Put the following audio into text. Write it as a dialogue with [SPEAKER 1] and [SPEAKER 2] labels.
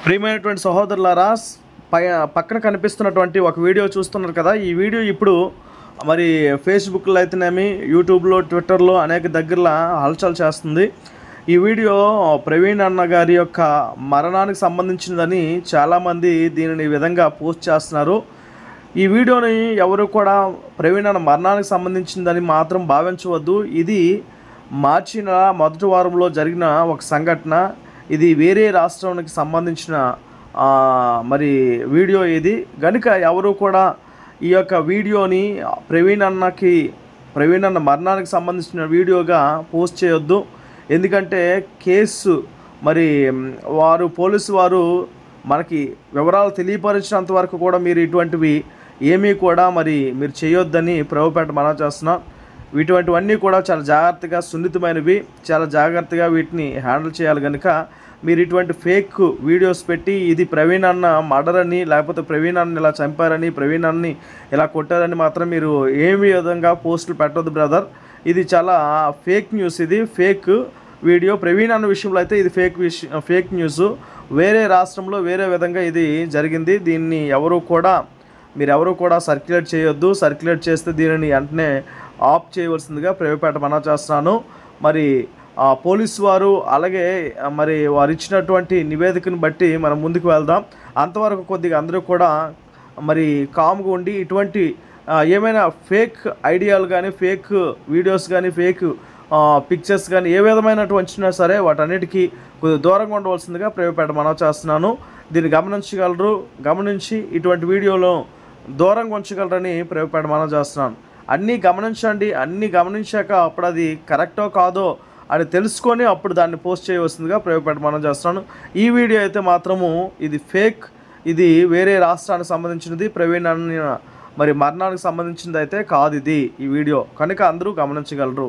[SPEAKER 1] ప్రియమైనటువంటి సహోదరులారా, పక్కన కనిపిస్తున్నటువంటి ఒక వీడియో చూస్తున్నారు కదా. ఈ వీడియో ఇప్పుడు మరి ఫేస్బుక్లో అయితేనేమి, యూట్యూబ్లో, ట్విట్టర్లో అనేక దగ్గరలో హల్చల్ చేస్తుంది. ఈ వీడియో ప్రవీణ్ అన్న గారి యొక్క మరణానికి సంబంధించినదని చాలామంది దీనిని ఈ విధంగా పోస్ట్ చేస్తున్నారు. ఈ వీడియోని ఎవరు కూడా ప్రవీణ్ అన్న మరణానికి సంబంధించిందని మాత్రం భావించవద్దు. ఇది మార్చి నెల మొదటి వారంలో జరిగిన ఒక సంఘటన. ఇది వేరే రాష్ట్రానికి సంబంధించిన మరి వీడియో ఇది కనుక ఎవరు కూడా ఈ యొక్క వీడియోని ప్రవీణ్ అన్న మరణానికి సంబంధించిన వీడియోగా పోస్ట్ చేయొద్దు. ఎందుకంటే కేసు మరి పోలీసు వారు మనకి వివరాలు తెలియపరిచినంత వరకు కూడా మీరు ఇటువంటివి ఏమీ కూడా మీరు చేయొద్దని ప్రభుపేట మనవి చేస్తున్నాం. ఇటువంటివన్నీ కూడా చాలా జాగ్రత్తగా, సున్నితమైనవి, చాలా జాగ్రత్తగా వీటిని హ్యాండిల్ చేయాలి. కనుక మీరు ఇటువంటి ఫేక్ వీడియోస్ పెట్టి ఇది ప్రవీణ్ అన్న మర్డర్ అని, లేకపోతే ప్రవీణ్ అన్న ఇలా చంపారని, ప్రవీణ్ అన్ని ఇలా కొట్టారని మాత్రం మీరు ఏమి విధంగా పోస్టులు పెట్టొద్దు బ్రదర్. ఇది చాలా ఫేక్ న్యూస్, ఇది ఫేక్ వీడియో. ప్రవీణ్ అన్న విషయంలో అయితే ఇది ఫేక్ న్యూస్. వేరే రాష్ట్రంలో వేరే విధంగా ఇది జరిగింది. దీన్ని ఎవరు కూడా సర్క్యులేట్ చేయొద్దు. సర్క్యులేట్ చేస్తే దీనిని వెంటనే ఆఫ్ చేయవలసిందిగా ప్రభుపేట మనవి చేస్తున్నాను. మరి పోలీసు వారు అలాగే మరి వారు ఇచ్చినటువంటి నివేదికను బట్టి మనం ముందుకు వెళ్దాం. అంతవరకు కొద్దిగా అందరూ కూడా మరి కామ్గా ఉండి ఇటువంటి ఏమైనా ఫేక్ ఐడియాలు కానీ, ఫేక్ వీడియోస్ కానీ, ఫేక్ పిక్చర్స్ కానీ ఏ విధమైనటువంటి వచ్చినా సరే వాటన్నిటికీ కొద్దిగా దూరంగా ఉండవలసిందిగా ప్రభుపేట మనవి చేస్తున్నాను. దీన్ని గమనించి ఇటువంటి వీడియోలో దూరంగా ఉంచగలరని ప్రభుపేట మనవి చేస్తున్నాను. అన్నీ గమనించండి. అన్నీ గమనించాక అప్పుడు అది కరెక్టో కాదో అని తెలుసుకొని అప్పుడు దాన్ని పోస్ట్ చేయవలసిందిగా ప్రభుపేట మనవి చేస్తున్నాను. ఈ వీడియో అయితే మాత్రము ఇది ఫేక్. ఇది వేరే రాష్ట్రానికి సంబంధించినది. ప్రవీణ్ అన్న మరి మరణానికి సంబంధించింది అయితే కాదు ఇది ఈ వీడియో. కనుక అందరూ గమనించగలరు.